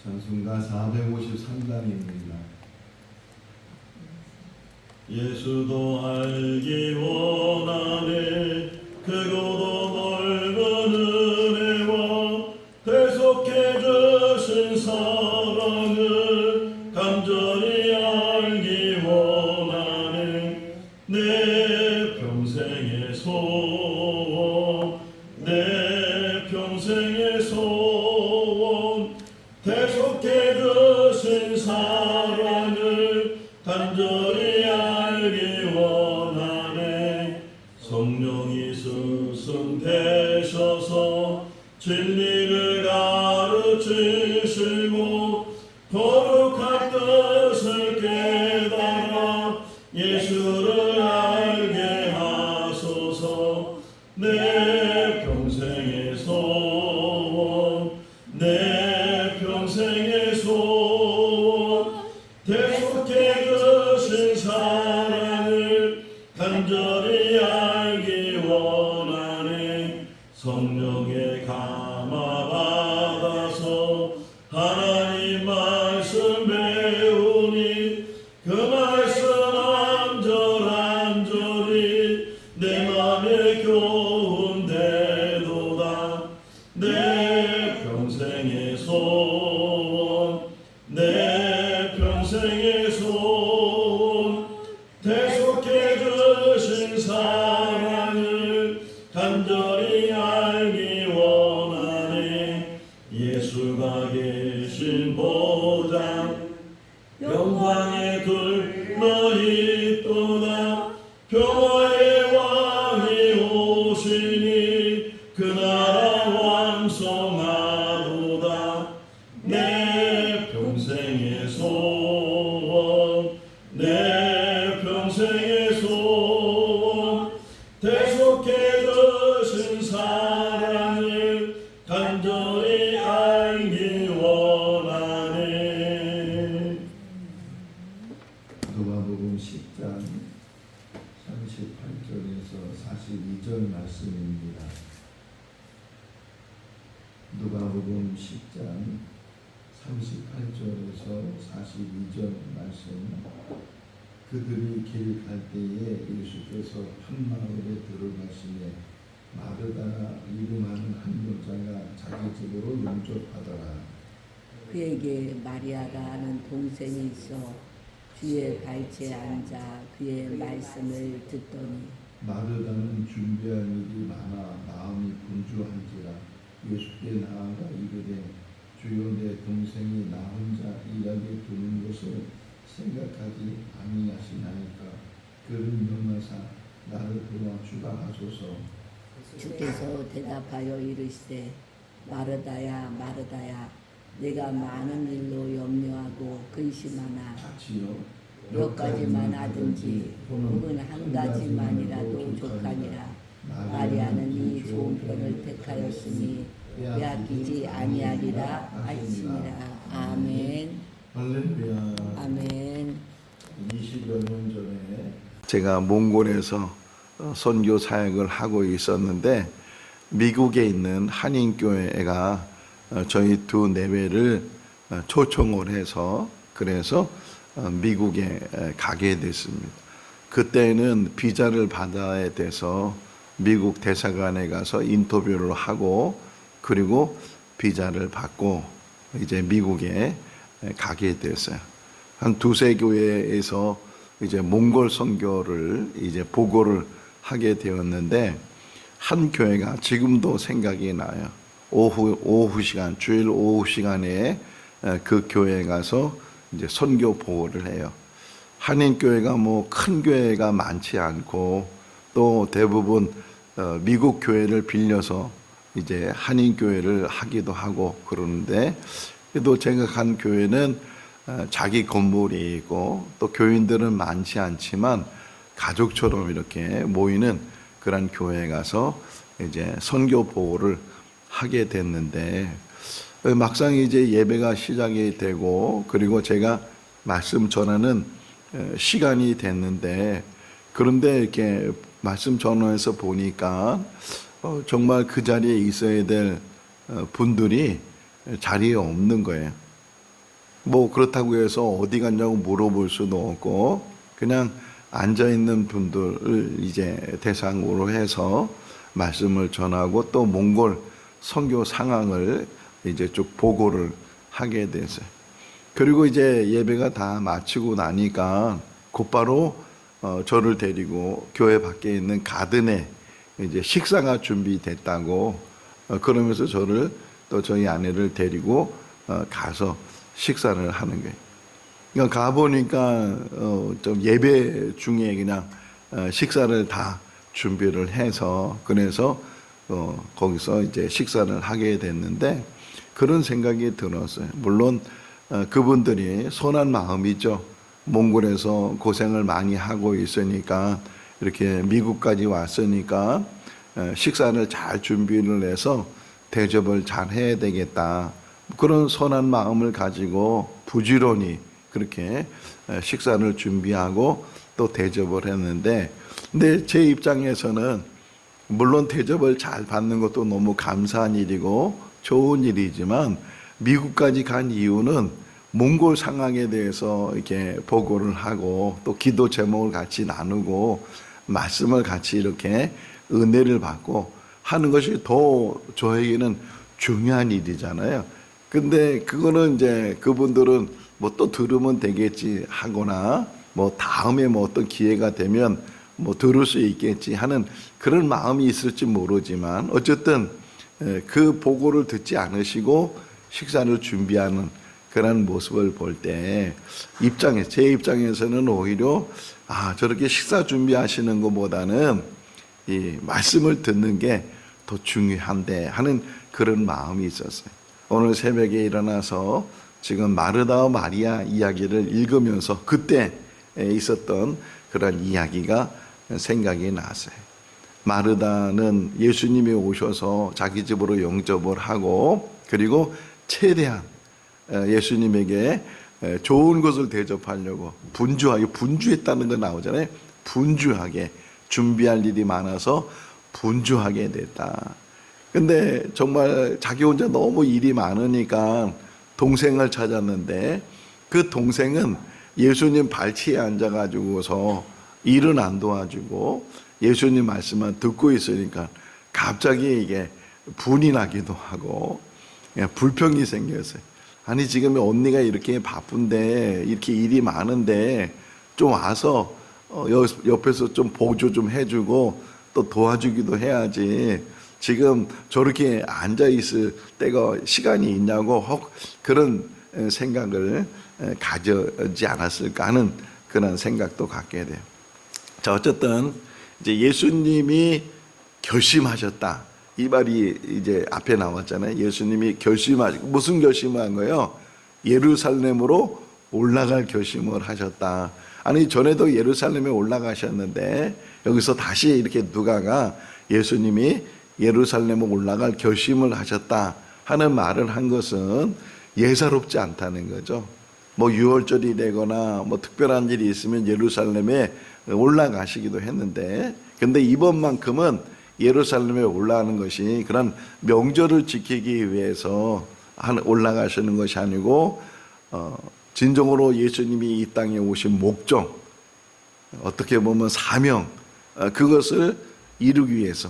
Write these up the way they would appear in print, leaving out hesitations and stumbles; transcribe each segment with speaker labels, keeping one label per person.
Speaker 1: 찬송가 453단입니다. 예수도 알기 원하네 크고도 넓은 은혜와 대속해 주신 사랑을 간절히 알기 원하네 내 평생의 소원 내 평생의 소원 대속해 주신 사랑을 간절히 알기 원하네 성령이 스승되셔서 진리를 가르치시고 거룩한 뜻을 깨달아 예수를 알게 하소서 내 평생의 소원 내 평생의 소원 대속해 주신 사랑을 간절히 알기 원하네 성령의 감화 받아서 하나님 말씀 배우니 그 말씀 안절안절이 내 맘에 교훈되도다 내 평생의 소원 내 평생의 소원 대속해 주신 사랑을 간절히 알기 원하네 예수가 계신 보장 영광의 둘러 있도다 평화의 왕이 오시니 그 나라 완성하도다 내 평생의 소원 내 평생의 소원 대속해 주신 사랑을 간절히 알기 원하네 누가복음 10장 38절에서 42절 말씀입니다. 누가복음 10장 38절에서 42절 말씀 그들이 길 갈 때에 예수께서 한 마을에 들어가시매 마르다나 이름하는 한 여자가 자기 집으로 영접하더라.
Speaker 2: 그에게 마리아가 하는 동생이 있어 주의 발치에 앉아 그의 말씀을 듣더니
Speaker 1: 마르다는 준비할 일이 많아 마음이 분주한지라 예수께 나아가 이르되 주여 내 동생이 나 혼자 일하게 두는 것을 생각하지 아니하시나이까 그를 명하사 나를 도와주라 하소서.
Speaker 2: 주께서 대답하여 이르시되 마르다야 마르다야 내가 많은 일로 염려하고 근심하나
Speaker 1: 같이요
Speaker 2: 몇 가지만 하든지 혹은 한 가지만이라도 족하니라 마리아는 이 좋은 편을 택하였으니 빼앗기지 아니하리라 하시니라. 아멘.
Speaker 1: 할렐루야.
Speaker 2: 아멘.
Speaker 1: 20여 년 전에
Speaker 3: 제가 몽골에서 선교 사역을 하고 있었는데 미국에 있는 한인교회가 저희 두 내외를 초청을 해서 그래서 미국에 가게 됐습니다. 그때는 비자를 받아야 돼서 미국 대사관에 가서 인터뷰를 하고 그리고 비자를 받고 이제 미국에 가게 됐어요. 한 두세 교회에서 이제 몽골 선교를 이제 보고를 하게 되었는데 한 교회가 지금도 생각이 나요. 오후 시간, 주일 오후 시간에 그 교회에 가서 이제 선교 보고를 해요. 한인 교회가 뭐 큰 교회가 많지 않고 또 대부분 미국 교회를 빌려서 이제 한인 교회를 하기도 하고 그러는데 그래도 제가 간 교회는 자기 건물이 있고 또 교인들은 많지 않지만 가족처럼 이렇게 모이는 그런 교회에 가서 이제 선교 보고를 하게 됐는데 막상 이제 예배가 시작이 되고 그리고 제가 말씀 전하는 시간이 됐는데 그런데 이렇게 말씀 전화해서 보니까 정말 그 자리에 있어야 될 분들이 자리에 없는 거예요. 뭐 그렇다고 해서 어디 갔냐고 물어볼 수도 없고 그냥 앉아 있는 분들을 이제 대상으로 해서 말씀을 전하고 또 몽골 선교 상황을 이제 쭉 보고를 하게 됐어요. 그리고 이제 예배가 다 마치고 나니까 곧바로 저를 데리고 교회 밖에 있는 가든에 이제 식사가 준비됐다고 그러면서 저를 또 저희 아내를 데리고 가서 식사를 하는 거예요. 그러니까 가보니까 좀 예배 중에 그냥 식사를 다 준비를 해서 그래서 거기서 이제 식사를 하게 됐는데 그런 생각이 들었어요. 물론 그분들이 선한 마음이죠. 몽골에서 고생을 많이 하고 있으니까 이렇게 미국까지 왔으니까 식사를 잘 준비를 해서 대접을 잘 해야 되겠다. 그런 선한 마음을 가지고 부지런히 그렇게 식사를 준비하고 또 대접을 했는데 근데 제 입장에서는 물론 대접을 잘 받는 것도 너무 감사한 일이고 좋은 일이지만 미국까지 간 이유는 몽골 상황에 대해서 이렇게 보고를 하고 또 기도 제목을 같이 나누고 말씀을 같이 이렇게 은혜를 받고 하는 것이 더 저에게는 중요한 일이잖아요. 근데 그거는 이제 그분들은 뭐 또 들으면 되겠지 하거나 뭐 다음에 뭐 어떤 기회가 되면 뭐 들을 수 있겠지 하는 그런 마음이 있을지 모르지만 어쨌든 그 보고를 듣지 않으시고 식사를 준비하는 그런 모습을 볼 때 제 입장에서는 오히려 저렇게 식사 준비하시는 것보다는 이 말씀을 듣는 게 더 중요한데 하는 그런 마음이 있었어요. 오늘 새벽에 일어나서 지금 마르다와 마리아 이야기를 읽으면서 그때 있었던 그런 이야기가 생각이 났어요. 마르다는 예수님이 오셔서 자기 집으로 영접을 하고 그리고 최대한 예수님에게 좋은 것을 대접하려고 분주했다는 거 나오잖아요. 분주하게 준비할 일이 많아서 분주하게 됐다. 근데 정말 자기 혼자 너무 일이 많으니까 동생을 찾았는데 그 동생은 예수님 발치에 앉아가지고서 일은 안 도와주고 예수님 말씀만 듣고 있으니까 갑자기 이게 분이 나기도 하고 불평이 생겼어요. 아니 지금 언니가 이렇게 바쁜데 이렇게 일이 많은데 좀 와서 옆에서 좀 보조 좀 해주고 또 도와주기도 해야지 지금 저렇게 앉아있을 때가 시간이 있냐고 그런 생각을 가지지 않았을까 하는 그런 생각도 갖게 돼요. 자, 어쨌든 이제 예수님이 결심하셨다. 이 말이 이제 앞에 나왔잖아요. 예수님이 무슨 결심을 한 거예요? 예루살렘으로 올라갈 결심을 하셨다. 아니 전에도 예루살렘에 올라가셨는데 여기서 다시 이렇게 누가가 예수님이 예루살렘에 올라갈 결심을 하셨다 하는 말을 한 것은 예사롭지 않다는 거죠. 뭐 유월절이 되거나 뭐 특별한 일이 있으면 예루살렘에 올라가시기도 했는데 근데 이번만큼은 예루살렘에 올라가는 것이 그런 명절을 지키기 위해서 올라가시는 것이 아니고 진정으로 예수님이 이 땅에 오신 목적, 어떻게 보면 사명, 그것을 이루기 위해서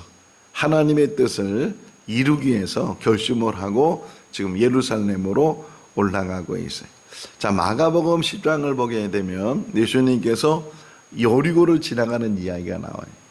Speaker 3: 하나님의 뜻을 이루기 위해서 결심을 하고 지금 예루살렘으로 올라가고 있어요. 자, 마가복음 10장을 보게 되면 예수님께서 여리고를 지나가는 이야기가 나와요.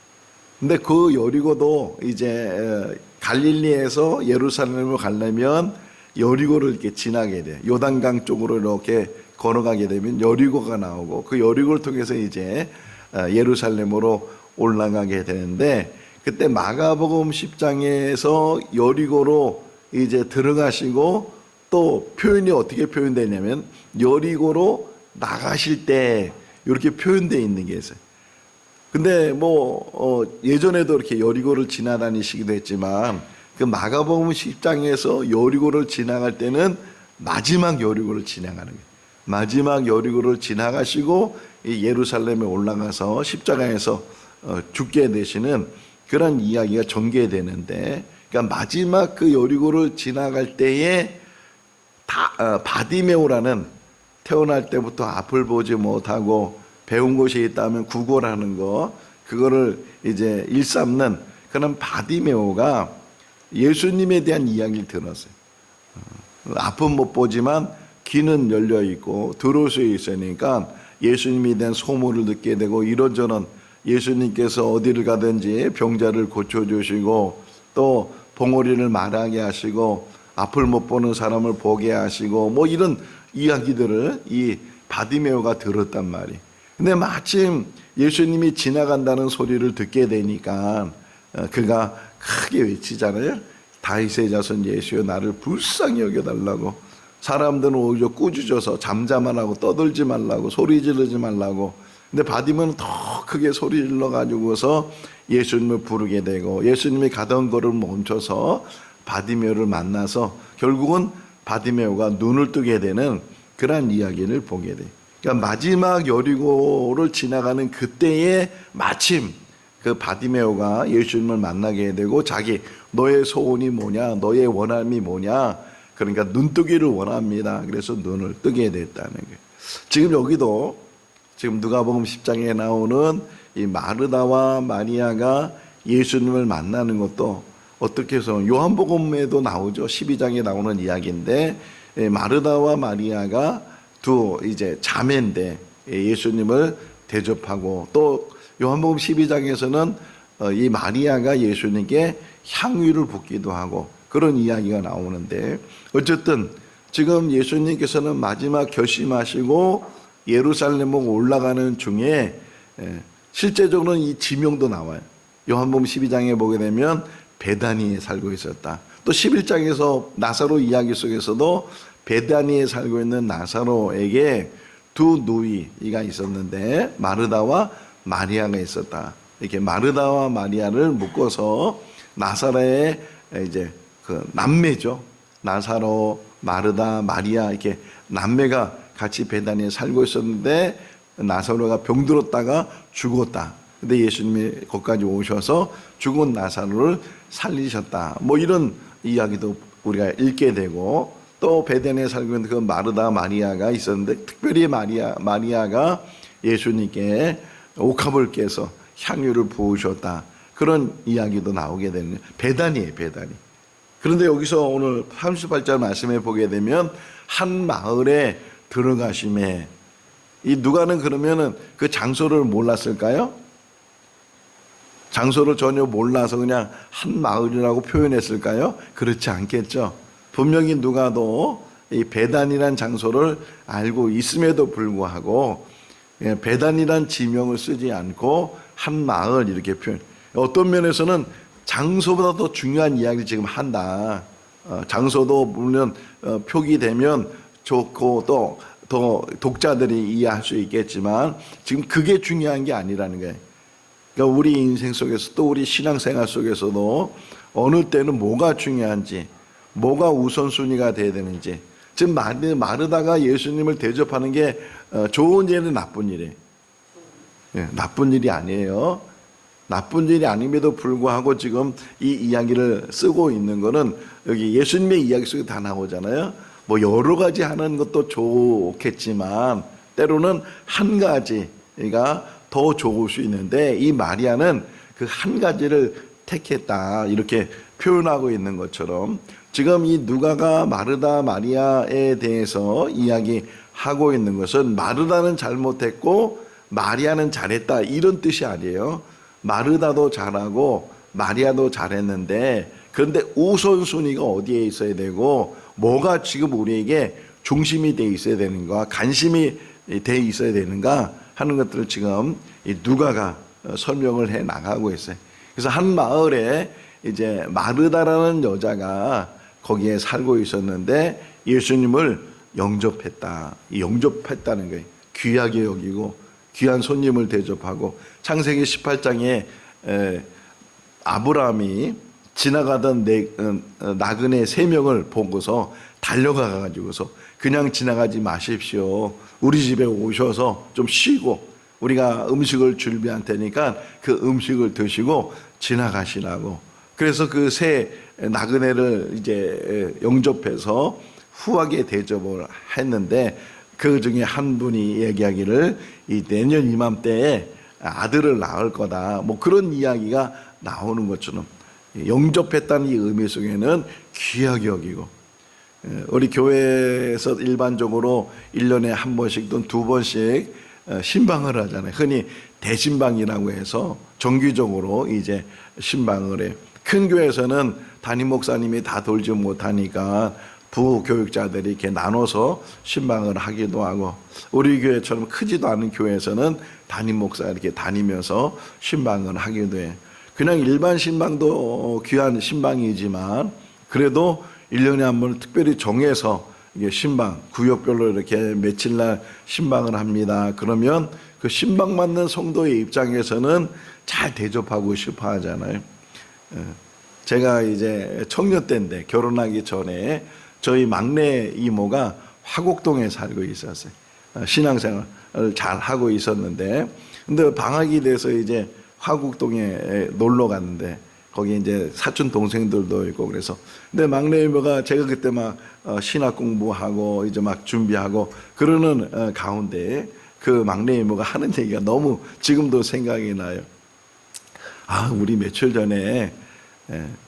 Speaker 3: 근데 그 여리고도 이제 갈릴리에서 예루살렘으로 가려면 여리고를 이렇게 지나게 돼. 요단강 쪽으로 이렇게 걸어가게 되면 여리고가 나오고 그 여리고를 통해서 이제 예루살렘으로 올라가게 되는데 그때 마가복음 10장에서 여리고로 이제 들어가시고 또 표현이 어떻게 표현되냐면 여리고로 나가실 때 이렇게 표현되어 있는 게 있어요. 근데 예전에도 이렇게 여리고를 지나다니시기도 했지만 그 마가복음 10장에서 여리고를 지나갈 때는 마지막 여리고를 지나가는 거예요. 마지막 여리고를 지나가시고 예루살렘에 올라가서 십자가에서 죽게 되시는 그런 이야기가 전개되는데 그러니까 마지막 그 여리고를 지나갈 때에 바디메오라는 태어날 때부터 앞을 보지 못하고 배운 것이 있다면 구걸하는 거, 그거를 이제 일삼는 그런 바디메오가 예수님에 대한 이야기를 들었어요. 앞은 못 보지만 귀는 열려 있고 들을 수 있으니까 예수님에 대한 소문을 듣게 되고, 이런저런 예수님께서 어디를 가든지 병자를 고쳐주시고 또 봉오리를 말하게 하시고 앞을 못 보는 사람을 보게 하시고 뭐 이런 이야기들을 이 바디메오가 들었단 말이에요. 근데 마침 예수님이 지나간다는 소리를 듣게 되니까 그가 크게 외치잖아요. 다윗의 자손 예수여 나를 불쌍히 여겨달라고. 사람들은 오히려 꾸짖어서 잠자만 하고 떠들지 말라고, 소리 지르지 말라고. 근데 바디메오는 더 크게 소리 질러 가지고서 예수님을 부르게 되고, 예수님이 가던 걸음 멈춰서 바디메오를 만나서 결국은 바디메오가 눈을 뜨게 되는 그런 이야기를 보게 돼요. 그러니까 마지막 여리고를 지나가는 그때에 마침 그 바디메오가 예수님을 만나게 되고, 자기 너의 소원이 뭐냐, 너의 원함이 뭐냐, 그러니까 눈뜨기를 원합니다. 그래서 눈을 뜨게 됐다는 거예요. 지금 여기도 지금 누가복음 10장에 나오는 이 마르다와 마리아가 예수님을 만나는 것도 어떻게 해서 요한복음에도 나오죠. 12장에 나오는 이야기인데, 마르다와 마리아가 두 이제 자매인데 예수님을 대접하고, 또 요한복음 12장에서는 이 마리아가 예수님께 향유를 붓기도 하고 그런 이야기가 나오는데, 어쨌든 지금 예수님께서는 마지막 결심하시고 예루살렘으로 올라가는 중에 실제적으로는 이 지명도 나와요. 요한복음 12장에 보게 되면 베다니에 살고 있었다. 또 11장에서 나사로 이야기 속에서도 베다니에 살고 있는 나사로에게 두 누이가 있었는데 마르다와 마리아가 있었다. 이렇게 마르다와 마리아를 묶어서 나사로의 이제 그 남매죠. 나사로, 마르다, 마리아 이렇게 남매가 같이 베다니에 살고 있었는데 나사로가 병들었다가 죽었다. 근데 예수님이 거기까지 오셔서 죽은 나사로를 살리셨다. 뭐 이런 이야기도 우리가 읽게 되고, 또 베다니에 살고 있는 그 마르다 마리아가 있었는데 특별히 마리아가 예수님께 옥합을 깨서 향유를 부으셨다. 그런 이야기도 나오게 되는 베다니예요, 베다니. 그런데 여기서 오늘 38절 말씀에 보게 되면 한 마을에 들어가심에, 이 누가는 그러면은 그 장소를 몰랐을까요? 장소를 전혀 몰라서 그냥 한 마을이라고 표현했을까요? 그렇지 않겠죠. 분명히 누가도 이 베단이란 장소를 알고 있음에도 불구하고 베단이란 지명을 쓰지 않고 한 마을 이렇게 표현. 어떤 면에서는 장소보다 더 중요한 이야기를 지금 한다. 장소도 물론 표기되면 좋고 또 더 독자들이 이해할 수 있겠지만 지금 그게 중요한 게 아니라는 거예요. 그러니까 우리 인생 속에서 또 우리 신앙생활 속에서도 어느 때는 뭐가 중요한지, 뭐가 우선순위가 돼야 되는지. 지금 마르다가 예수님을 대접하는 게 좋은 일은 나쁜 일이에요. 나쁜 일이 아니에요. 나쁜 일이 아님에도 불구하고 지금 이 이야기를 쓰고 있는 거는 여기 예수님의 이야기 속에 다 나오잖아요. 뭐 여러 가지 하는 것도 좋겠지만 때로는 한 가지가 더 좋을 수 있는데, 이 마리아는 그 한 가지를 택했다 이렇게 표현하고 있는 것처럼 지금 이 누가가 마르다 마리아에 대해서 이야기하고 있는 것은 마르다는 잘못했고 마리아는 잘했다 이런 뜻이 아니에요. 마르다도 잘하고 마리아도 잘했는데, 그런데 우선순위가 어디에 있어야 되고 뭐가 지금 우리에게 중심이 돼 있어야 되는가, 관심이 돼 있어야 되는가 하는 것들을 지금 이 누가가 설명을 해 나가고 있어요. 그래서 한 마을에 이제 마르다라는 여자가 거기에 살고 있었는데 예수님을 영접했다. 영접했다는 거예요. 귀하게 여기고 귀한 손님을 대접하고, 창세기 18장에 아브라함이 지나가던 나그네 3명을 보고서 달려가 가지고서 그냥 지나가지 마십시오. 우리 집에 오셔서 좀 쉬고 우리가 음식을 준비할 테니까 그 음식을 드시고 지나가시라고. 그래서 그 세 나그네를 이제 영접해서 후하게 대접을 했는데, 그 중에 한 분이 얘기하기를 이 내년 이맘때에 아들을 낳을 거다. 뭐 그런 이야기가 나오는 것처럼 영접했다는 이 의미 속에는 귀하게 여기고, 우리 교회에서 일반적으로 1년에 한 번씩 또는 두 번씩 신방을 하잖아요. 흔히 대신방이라고 해서 정기적으로 이제 신방을 해요. 큰 교회에서는 담임 목사님이 다 돌지 못하니까 부교육자들이 이렇게 나눠서 신방을 하기도 하고, 우리 교회처럼 크지도 않은 교회에서는 담임 목사가 이렇게 다니면서 신방을 하기도 해요. 그냥 일반 신방도 귀한 신방이지만 그래도 1년에 한 번 특별히 정해서 이게 신방 구역별로 이렇게 며칠날 신방을 합니다. 그러면 그 신방 받는 성도의 입장에서는 잘 대접하고 싶어 하잖아요. 제가 이제 청년 때인데 결혼하기 전에 저희 막내 이모가 화곡동에 살고 있었어요. 신앙생활을 잘 하고 있었는데, 근데 방학이 돼서 이제 화곡동에 놀러 갔는데 거기 이제 사촌 동생들도 있고 그래서, 근데 막내 이모가 제가 그때 막 신학 공부하고 이제 막 준비하고 그러는 가운데 그 막내 이모가 하는 얘기가 너무 지금도 생각이 나요. 아, 우리 며칠 전에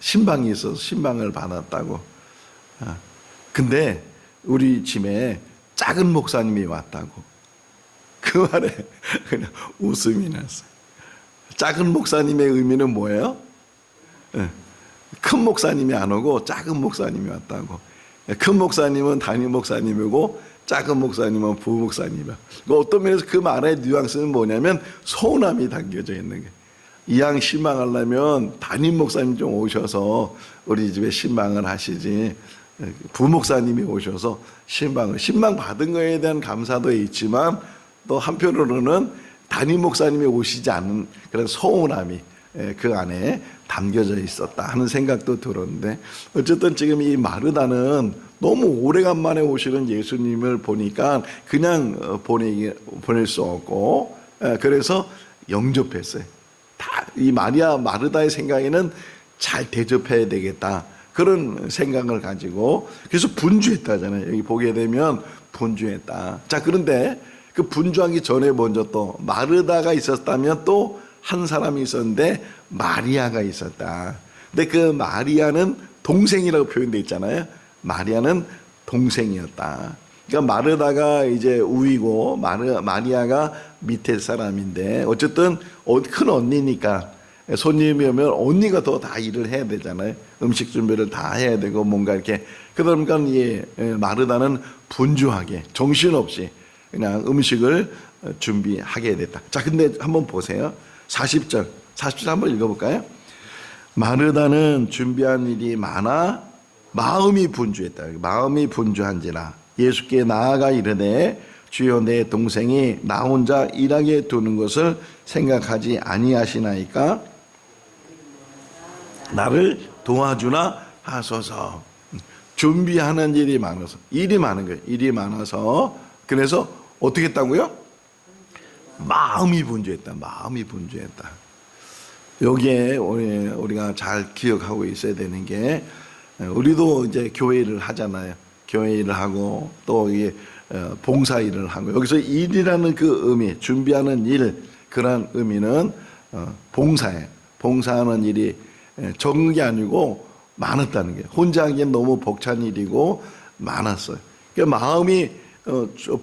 Speaker 3: 신방이 있어서 신방을 받았다고. 근데 우리 집에 작은 목사님이 왔다고. 그 말에 그냥 웃음이 났어요. 작은 목사님의 의미는 뭐예요? 큰 목사님이 안 오고 작은 목사님이 왔다고. 큰 목사님은 담임 목사님이고 작은 목사님은 부목사님이야. 어떤 면에서 그 말의 뉘앙스는 뭐냐면 서운함이 담겨져 있는 거예요. 이왕 신방하려면 담임 목사님 좀 오셔서 우리 집에 신방을 하시지, 부목사님이 오셔서 신방 받은 거에 대한 감사도 있지만 또 한편으로는 담임 목사님이 오시지 않은 그런 서운함이 그 안에 담겨져 있었다 하는 생각도 들었는데, 어쨌든 지금 이 마르다는 너무 오래간만에 오시는 예수님을 보니까 그냥 보낼 수 없고, 그래서 영접했어요. 다 이 마르다의 생각에는 잘 대접해야 되겠다 그런 생각을 가지고, 그래서 분주했다잖아요. 여기 보게 되면 분주했다. 자, 그런데 그 분주하기 전에 먼저 또 마르다가 있었다면 또 한 사람이 있었는데 마리아가 있었다. 근데 그 마리아는 동생이라고 표현되어 있잖아요. 마리아는 동생이었다. 그러니까 마르다가 이제 우위고 마리아가 밑에 사람인데, 어쨌든 큰 언니니까 손님이 오면 언니가 더 다 일을 해야 되잖아요. 음식 준비를 다 해야 되고 뭔가 이렇게. 그러니까 이 마르다는 분주하게 정신없이 그냥 음식을 준비하게 됐다. 자, 근데 한번 보세요. 40절 한번 읽어볼까요? 마르다는 준비한 일이 많아 마음이 분주했다. 마음이 분주한지라 예수께 나아가 이르되 주여, 내 동생이 나 혼자 일하게 두는 것을 생각하지 아니하시나이까 나를 도와주나 하소서. 준비하는 일이 많아서, 일이 많은 거예요. 일이 많아서. 그래서 어떻게 했다고요? 마음이 분주했다. 마음이 분주했다. 여기에 우리가 잘 기억하고 있어야 되는 게, 우리도 이제 교회 일을 하잖아요. 교회 일을 하고 또 이게 봉사 일을 하고, 여기서 일이라는 그 의미, 준비하는 일, 그런 의미는 봉사예요. 봉사하는 일이 적은 게 아니고 많았다는 게, 혼자 하기엔 너무 벅찬 일이고 많았어요. 그러니까 마음이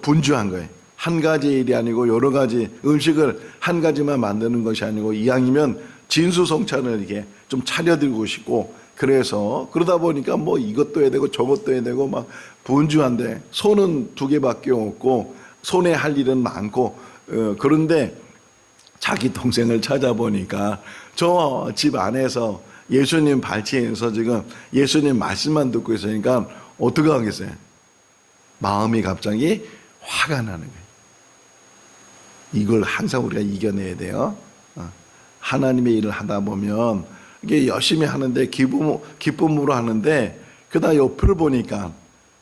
Speaker 3: 분주한 거예요. 한 가지 일이 아니고 여러 가지, 음식을 한 가지만 만드는 것이 아니고 이왕이면 진수성찬을 이렇게 좀 차려드리고 싶고, 그래서 그러다 보니까 뭐 이것도 해야 되고 저것도 해야 되고 막 분주한데, 손은 두 개밖에 없고 손에 할 일은 많고, 그런데 자기 동생을 찾아보니까 저 집 안에서 예수님 발치에서 지금 예수님 말씀만 듣고 있으니까 어떻게 하겠어요? 마음이 갑자기 화가 나는 거예요. 이걸 항상 우리가 이겨내야 돼요. 하나님의 일을 하다 보면 이게 열심히 하는데 기쁨으로 하는데, 그러다 옆을 보니까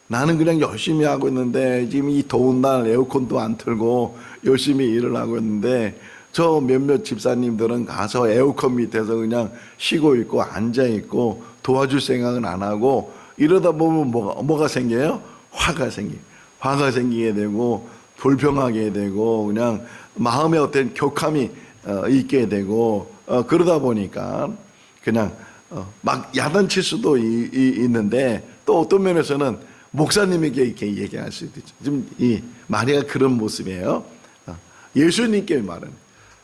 Speaker 3: 나는 그냥 열심히 하고 있는데 지금 이 더운 날 에어컨도 안 틀고 열심히 일을 하고 있는데, 저 몇몇 집사님들은 가서 에어컨 밑에서 그냥 쉬고 있고 앉아 있고 도와줄 생각은 안 하고, 이러다 보면 뭐가 생겨요? 화가 생겨요. 화가 생기게 되고 불평하게 되고 그냥 마음에 어떤 격함이 있게 되고 그러다 보니까 그냥 막 야단칠 수도 있는데 또 어떤 면에서는 목사님에게 이렇게 얘기할 수도 있죠. 지금 이 마리아가 그런 모습이에요. 예수님께 말은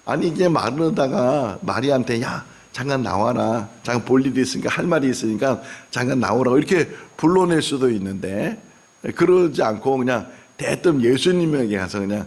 Speaker 3: 아니 이제 말하다가 마리아한테 야 잠깐 나와라. 잠깐 볼 일이 있으니까 할 말이 있으니까 잠깐 나오라고 이렇게 불러낼 수도 있는데 그러지 않고 그냥 대뜸 예수님에게 가서 그냥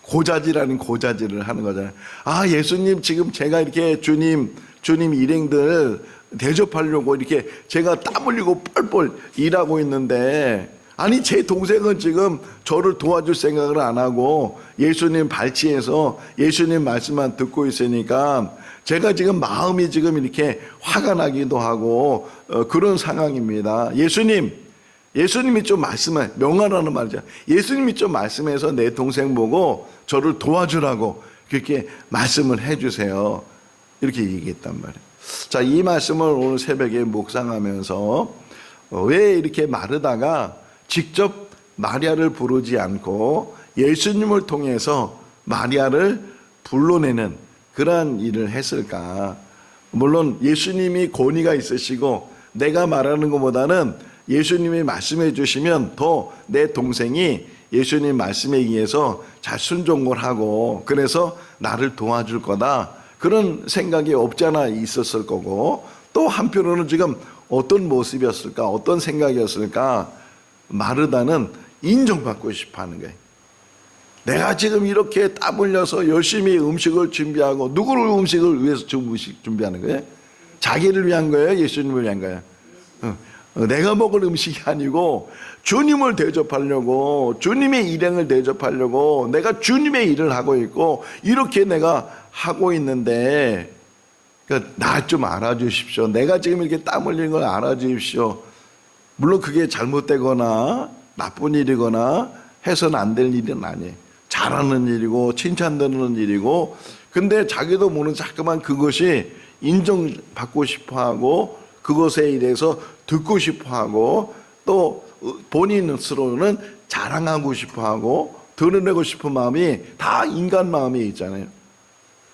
Speaker 3: 고자질하는 고자질을 하는 거잖아요. 아 예수님 지금 제가 이렇게 주님 일행들 대접하려고 이렇게 제가 땀 흘리고 뻘뻘 일하고 있는데 아니 제 동생은 지금 저를 도와줄 생각을 안 하고 예수님 발치해서 예수님 말씀만 듣고 있으니까 제가 지금 마음이 지금 이렇게 화가 나기도 하고 그런 상황입니다. 예수님이 좀 말씀해 명하라는 말이죠. 예수님이 좀 말씀해서 내 동생 보고 저를 도와주라고 그렇게 말씀을 해주세요. 이렇게 얘기했단 말이에요. 자, 이 말씀을 오늘 새벽에 묵상하면서 왜 이렇게 마르다가 직접 마리아를 부르지 않고 예수님을 통해서 마리아를 불러내는 그러한 일을 했을까? 물론 예수님이 권위가 있으시고 내가 말하는 것보다는 예수님이 말씀해 주시면 더 내 동생이 예수님 말씀에 의해서 잘 순종을 하고 그래서 나를 도와줄 거다. 그런 생각이 없지 않아 있었을 거고 또 한편으로는 지금 어떤 모습이었을까? 어떤 생각이었을까? 마르다는 인정받고 싶어 하는 거예요. 내가 지금 이렇게 땀 흘려서 열심히 음식을 준비하고 누구를 음식을 위해서 음식 준비하는 거예요? 자기를 위한 거예요? 예수님을 위한 거예요? 내가 먹을 음식이 아니고 주님을 대접하려고 주님의 일행을 대접하려고 내가 주님의 일을 하고 있고 이렇게 내가 하고 있는데 그러니까 나 좀 알아주십시오. 내가 지금 이렇게 땀 흘리는 걸 알아주십시오. 물론 그게 잘못되거나 나쁜 일이거나 해서는 안 될 일은 아니에요. 잘하는 일이고 칭찬되는 일이고 근데 자기도 모르는 자꾸만 그것이 인정받고 싶어하고 그것에 대해서 듣고 싶어하고 또 본인 스스로는 자랑하고 싶어하고 드러내고 싶은 마음이 다 인간 마음이 있잖아요.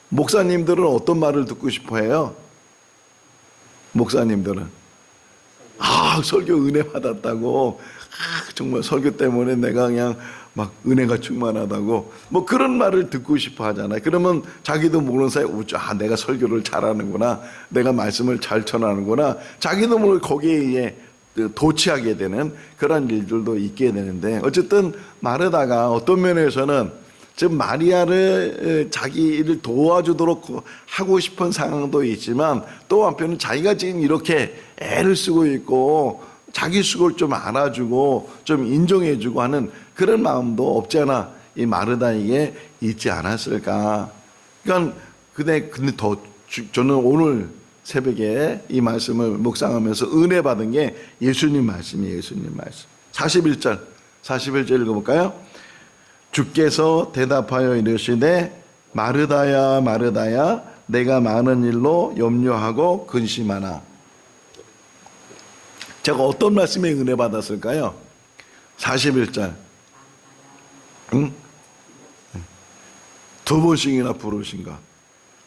Speaker 3: 목사님들은 어떤 말을 듣고 싶어해요? 목사님들은 설교 은혜 받았다고 정말 설교 때문에 내가 그냥 막 은혜가 충만하다고 뭐 그런 말을 듣고 싶어 하잖아요. 그러면 자기도 모르는 사이에 웃죠. 내가 설교를 잘하는구나. 내가 말씀을 잘 전하는구나. 자기도 모르게 거기에 도취하게 되는 그런 일들도 있게 되는데 어쨌든 마르다가 어떤 면에서는 지금 마리아를 자기를 도와주도록 하고 싶은 상황도 있지만 또 한편은 자기가 지금 이렇게 애를 쓰고 있고 자기 수고를 좀 알아주고 좀 인정해주고 하는 그런 마음도 없지 않아 이 마르다에게 있지 않았을까. 그러니까 근데 더 저는 오늘 새벽에 이 말씀을 묵상하면서 은혜 받은 게 예수님 말씀이에요. 예수님 말씀 41절 읽어볼까요? 주께서 대답하여 이르시되 마르다야 마르다야 내가 많은 일로 염려하고 근심하나. 제가 어떤 말씀에 은혜 받았을까요? 41절 두 번씩이나 부르신 것.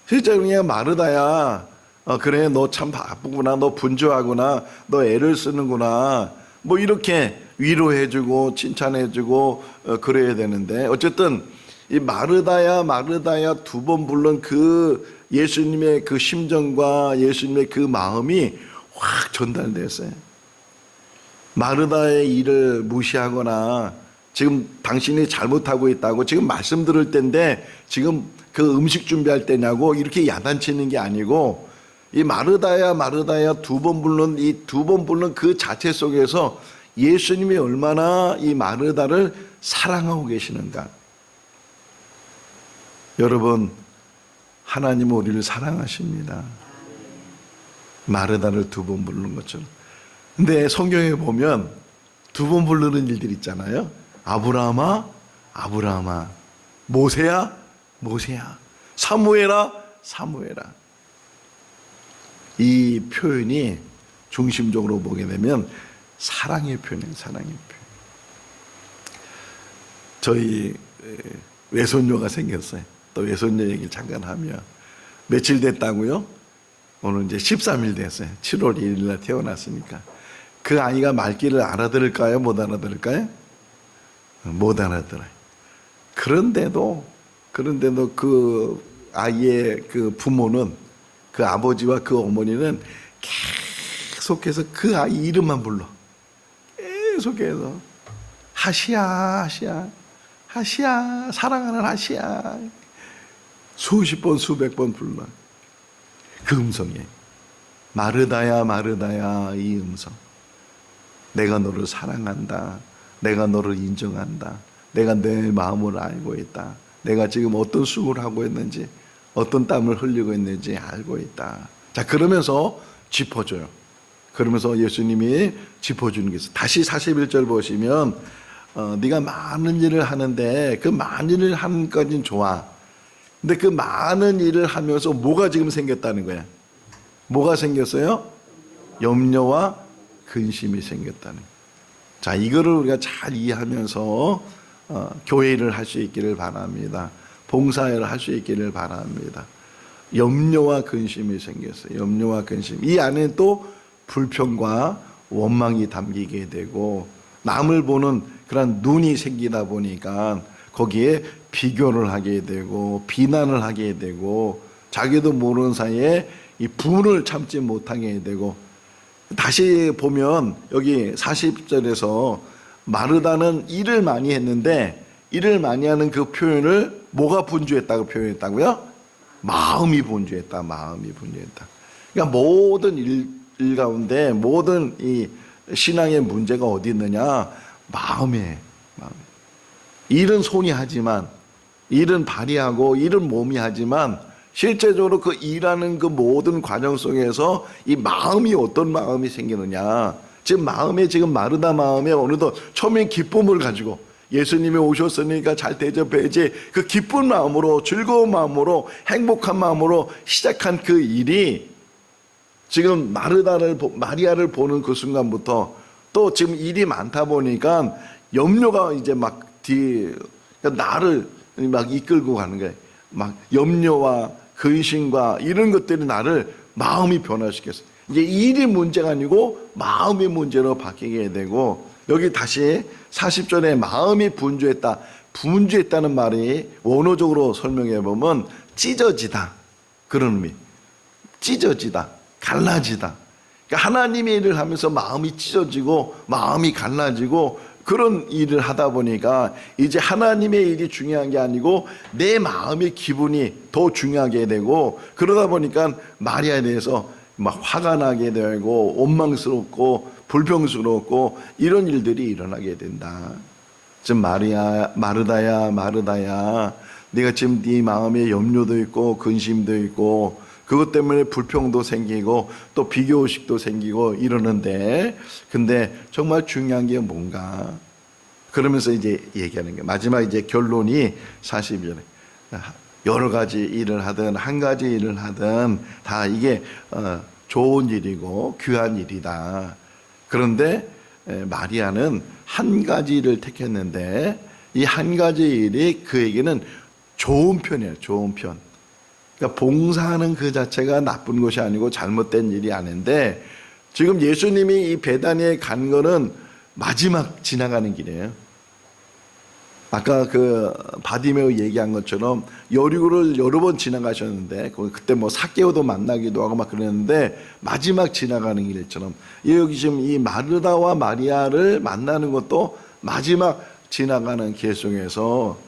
Speaker 3: 실제로 그냥 마르다야 그래 너 참 바쁘구나 너 분주하구나 너 애를 쓰는구나 뭐 이렇게 위로해주고 칭찬해주고 그래야 되는데 어쨌든 이 마르다야 마르다야 두 번 부른 그 예수님의 그 심정과 예수님의 그 마음이 확 전달됐어요. 마르다의 일을 무시하거나 지금 당신이 잘못하고 있다고 지금 말씀 들을 때인데 지금 그 음식 준비할 때냐고 이렇게 야단치는 게 아니고 이 마르다야 마르다야 두 번 부른 이 두 번 부른 그 자체 속에서 예수님이 얼마나 이 마르다를 사랑하고 계시는가. 여러분 하나님은 우리를 사랑하십니다. 마르다를 두 번 부르는 것처럼. 근데 성경에 보면 두 번 부르는 일들 있잖아요. 아브라함아 아브라함아 모세야 모세야 사무엘아 사무엘아. 이 표현이 중심적으로 보게 되면 사랑의 표현이에요. 사랑의 표현. 저희 외손녀가 생겼어요. 또 외손녀 얘기를 잠깐 하면 며칠 됐다고요? 오늘 이제 13일 됐어요. 7월 1일 날 태어났으니까. 그 아이가 말귀를 알아들을까요? 못 알아들을까요? 못 알아들어요. 그런데도 그 아이의 그 부모는, 그 아버지와 그 어머니는 계속해서 그 아이 이름만 불러. 계속해서 하시야, 사랑하는 하시야. 수십 번, 수백 번 불러. 그 음성이 마르다야, 이 음성. 내가 너를 사랑한다. 내가 너를 인정한다. 내가 내 마음을 알고 있다. 내가 지금 어떤 수고를 하고 있는지, 어떤 땀을 흘리고 있는지 알고 있다. 자, 그러면서 짚어줘요. 그러면서 예수님이 짚어주는 게 있어요. 다시 41절 보시면 네가 많은 일을 하는데 그 많은 일을 하는 것까지는 좋아. 근데 그 많은 일을 하면서 뭐가 지금 생겼다는 거야? 뭐가 생겼어요? 염려와 근심이 생겼다는 거야. 자, 이거를 우리가 잘 이해하면서 교회 일을 할 수 있기를 바랍니다. 봉사일을 할 수 있기를 바랍니다. 염려와 근심이 생겼어요. 염려와 근심. 이 안에 또 불평과 원망이 담기게 되고, 남을 보는 그런 눈이 생기다 보니까 거기에 비교를 하게 되고 비난을 하게 되고, 자기도 모르는 사이에 이 분을 참지 못하게 되고. 다시 보면 여기 40절에서 마르다는 일을 많이 했는데, 일을 많이 하는 그 표현을 뭐가 분주했다고 표현했다고요? 마음이 분주했다. 마음이 분주했다. 그러니까 모든 일 가운데 모든 이 신앙의 문제가 어디 있느냐? 마음에. 일은 손이 하지만, 일은 발이 하고, 일은 몸이 하지만 실제적으로 그 일하는 그 모든 과정 속에서 이 마음이 어떤 마음이 생기느냐. 지금 마음에, 지금 마르다 마음에 어느덧 처음엔 기쁨을 가지고 예수님이 오셨으니까 잘 대접해야지, 그 기쁜 마음으로, 즐거운 마음으로, 행복한 마음으로 시작한 그 일이 지금 마리아를 보는 그 순간부터 또 지금 일이 많다 보니까 염려가 이제 막 나를 막 이끌고 가는 거예요. 막 염려와 근심과 이런 것들이 나를 마음이 변화시켰어요. 이제 일이 문제가 아니고 마음이 문제로 바뀌게 되고, 여기 다시 40절에 마음이 분주했다. 분주했다는 말이 원어적으로 설명해 보면 찢어지다, 그런 의미. 찢어지다, 갈라지다. 그러니까 하나님의 일을 하면서 마음이 찢어지고 마음이 갈라지고 그런 일을 하다 보니까 이제 하나님의 일이 중요한 게 아니고 내 마음의 기분이 더 중요하게 되고, 그러다 보니까 마리아에 대해서 막 화가 나게 되고 원망스럽고 불평스럽고 이런 일들이 일어나게 된다. 지금 마르다야, 네가 지금 네 마음에 염려도 있고 근심도 있고 그것 때문에 불평도 생기고 또 비교의식도 생기고 이러는데, 근데 정말 중요한 게 뭔가? 그러면서 이제 얘기하는 게 마지막 이제 결론이 42절에 여러 가지 일을 하든 한 가지 일을 하든 다 이게 좋은 일이고 귀한 일이다. 그런데 마리아는 한 가지 일을 택했는데 이 한 가지 일이 그에게는 좋은 편이에요. 좋은 편. 그러니까 봉사하는 그 자체가 나쁜 것이 아니고 잘못된 일이 아닌데, 지금 예수님이 이 베다니에 간 거는 마지막 지나가는 길이에요. 아까 그 바디메오 얘기한 것처럼 여리고를 여러 번 지나가셨는데 그때 뭐 삭개오도 만나기도 하고 막 그랬는데 마지막 지나가는 길처럼 여기 지금 이 마르다와 마리아를 만나는 것도 마지막 지나가는 길 속에서,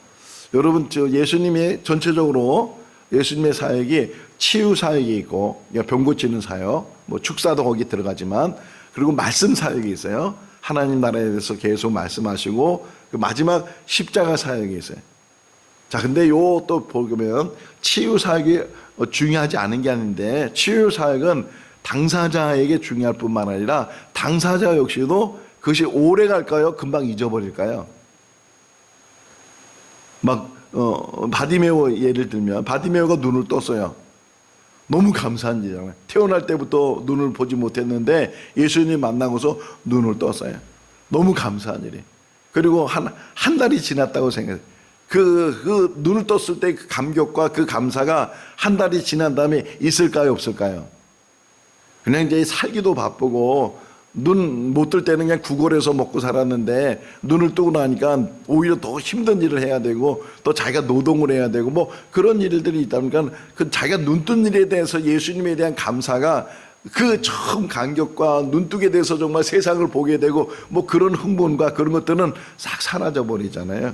Speaker 3: 여러분 예수님이 전체적으로 예수님의 사역이 치유 사역이 있고 병 고치는 사역, 뭐 축사도 거기 들어가지만, 그리고 말씀 사역이 있어요. 하나님 나라에 대해서 계속 말씀하시고 그 마지막 십자가 사역이 있어요. 자, 근데 요 또 보면 치유 사역이 중요하지 않은 게 아닌데, 치유 사역은 당사자에게 중요할 뿐만 아니라 당사자 역시도 그것이 오래 갈까요? 금방 잊어버릴까요? 막 바디메오 예를 들면 바디메오가 눈을 떴어요. 너무 감사한 일이잖아요. 태어날 때부터 눈을 보지 못했는데 예수님 만나고서 눈을 떴어요. 너무 감사한 일이. 그리고 한 달이 지났다고 생각해요. 그 눈을 떴을 때 그 감격과 그 감사가 한 달이 지난 다음에 있을까요, 없을까요? 그냥 이제 살기도 바쁘고 눈 못 뜰 때는 그냥 구걸해서 먹고 살았는데 눈을 뜨고 나니까 오히려 더 힘든 일을 해야 되고 또 자기가 노동을 해야 되고 뭐 그런 일들이 있다 보니까 그 자기가 눈 뜬 일에 대해서 예수님에 대한 감사가 그 처음 감격과 눈뜨게 돼서 정말 세상을 보게 되고 뭐 그런 흥분과 그런 것들은 싹 사라져 버리잖아요.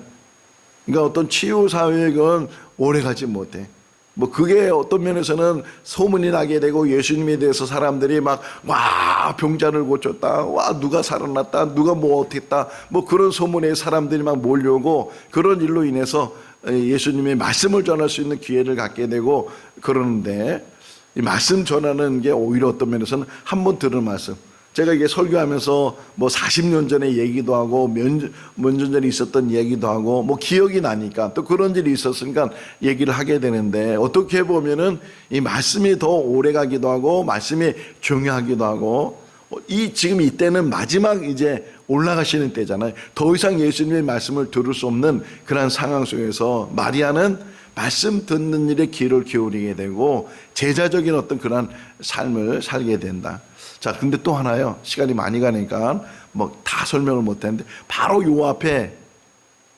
Speaker 3: 그러니까 어떤 치유 사역은 오래 가지 못해. 뭐 그게 어떤 면에서는 소문이 나게 되고 예수님에 대해서 사람들이 막 와 병자를 고쳤다, 와 누가 살아났다, 누가 뭐 어땠다, 뭐 그런 소문에 사람들이 막 몰려오고 그런 일로 인해서 예수님의 말씀을 전할 수 있는 기회를 갖게 되고 그러는데 이 말씀 전하는 게 오히려 어떤 면에서는 한번 들은 말씀. 제가 이게 설교하면서 뭐 40년 전에 얘기도 하고 몇 년 전에 있었던 얘기도 하고 뭐 기억이 나니까 또 그런 일이 있었으니까 얘기를 하게 되는데 어떻게 보면은 이 말씀이 더 오래 가기도 하고 말씀이 중요하기도 하고 이 지금 이때는 마지막 이제 올라가시는 때잖아요. 더 이상 예수님의 말씀을 들을 수 없는 그런 상황 속에서 마리아는 말씀 듣는 일에 귀를 기울이게 되고 제자적인 어떤 그런 삶을 살게 된다. 자, 근데 또 하나요. 시간이 많이 가니까 뭐 다 설명을 못 했는데 바로 요 앞에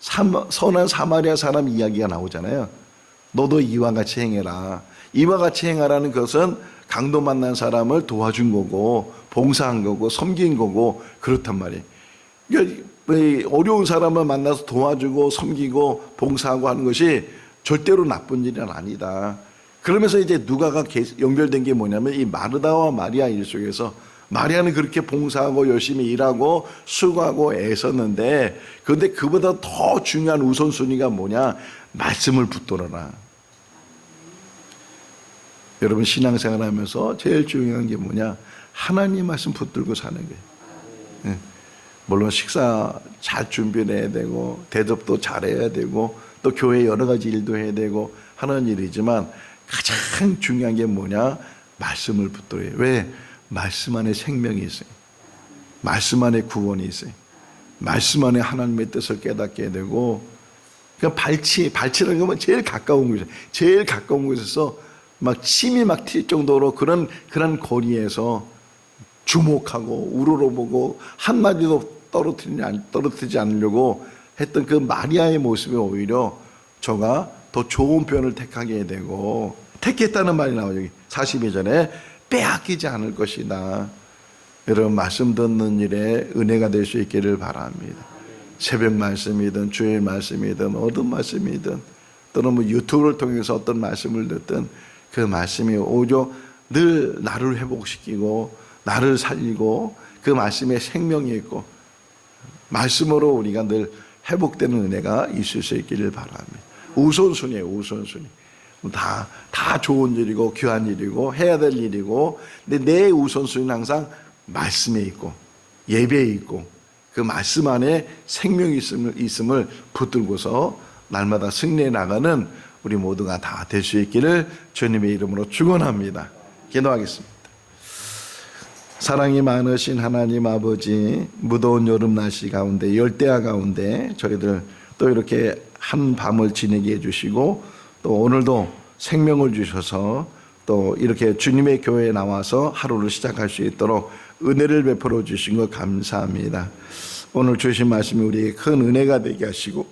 Speaker 3: 선한 사마리아 사람 이야기가 나오잖아요. 너도 이와 같이 행해라. 이와 같이 행하라는 것은 강도 만난 사람을 도와준 거고 봉사한 거고 섬긴 거고 그렇단 말이에요. 그러니까 어려운 사람을 만나서 도와주고 섬기고 봉사하고 하는 것이 절대로 나쁜 일은 아니다. 그러면서 이제 누가가 연결된 게 뭐냐면 이 마르다와 마리아 일 속에서 마리아는 그렇게 봉사하고 열심히 일하고 수고하고 애썼는데 그런데 그보다 더 중요한 우선순위가 뭐냐? 말씀을 붙들어라. 여러분 신앙생활 하면서 제일 중요한 게 뭐냐? 하나님 말씀 붙들고 사는 거예요. 물론 식사 잘 준비를 해야 되고 대접도 잘해야 되고 또 교회 여러 가지 일도 해야 되고 하는 일이지만 가장 중요한 게 뭐냐? 말씀을 붙들어요. 왜? 말씀 안에 생명이 있어요. 말씀 안에 구원이 있어요. 말씀 안에 하나님의 뜻을 깨닫게 되고 그러니까 발치라는 건 제일 가까운 곳이에요. 제일 가까운 곳에서 막 침이 막 튈 정도로 그런 거리에서 주목하고 우러러보고 한마디도 떨어뜨리지 않으려고 했던 그 마리아의 모습이 오히려 저가 더 좋은 표현을 택하게 되고 택했다는 말이 나와요. 여기 42절에 빼앗기지 않을 것이다. 여러분 말씀 듣는 일에 은혜가 될 수 있기를 바랍니다. 새벽 말씀이든 주일 말씀이든 어떤 말씀이든 또는 뭐 유튜브를 통해서 어떤 말씀을 듣든 그 말씀이 오히려 늘 나를 회복시키고 나를 살리고 그 말씀에 생명이 있고 말씀으로 우리가 늘 회복되는 은혜가 있을 수 있기를 바랍니다. 우선순위예요. 우선순위. 다 좋은 일이고 귀한 일이고 해야 될 일이고 근데 내 우선순위는 항상 말씀에 있고 예배에 있고 그 말씀 안에 생명이 있음을 붙들고서 날마다 승리해 나가는 우리 모두가 다 될 수 있기를 주님의 이름으로 축원합니다. 기도하겠습니다. 사랑이 많으신 하나님 아버지, 무더운 여름 날씨 가운데 열대야 가운데 저희들 또 이렇게 한 밤을 지내게 해주시고 또 오늘도 생명을 주셔서 또 이렇게 주님의 교회에 나와서 하루를 시작할 수 있도록 은혜를 베풀어 주신 것 감사합니다. 오늘 주신 말씀이 우리에게 큰 은혜가 되게 하시고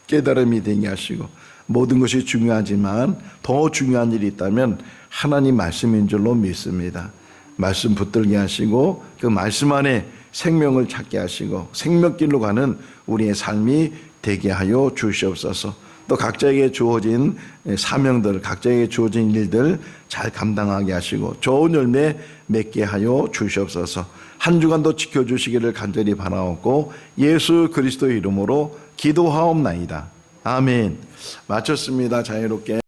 Speaker 3: 깨달음이 되게 하시고 모든 것이 중요하지만 더 중요한 일이 있다면 하나님 말씀인 줄로 믿습니다. 말씀 붙들게 하시고 그 말씀 안에 생명을 찾게 하시고 생명길로 가는 우리의 삶이 되게 하여 주시옵소서. 또 각자에게 주어진 사명들, 각자에게 주어진 일들 잘 감당하게 하시고 좋은 열매 맺게 하여 주시옵소서. 한 주간도 지켜주시기를 간절히 바라옵고 예수 그리스도의 이름으로 기도하옵나이다. 아멘. 마쳤습니다. 자유롭게.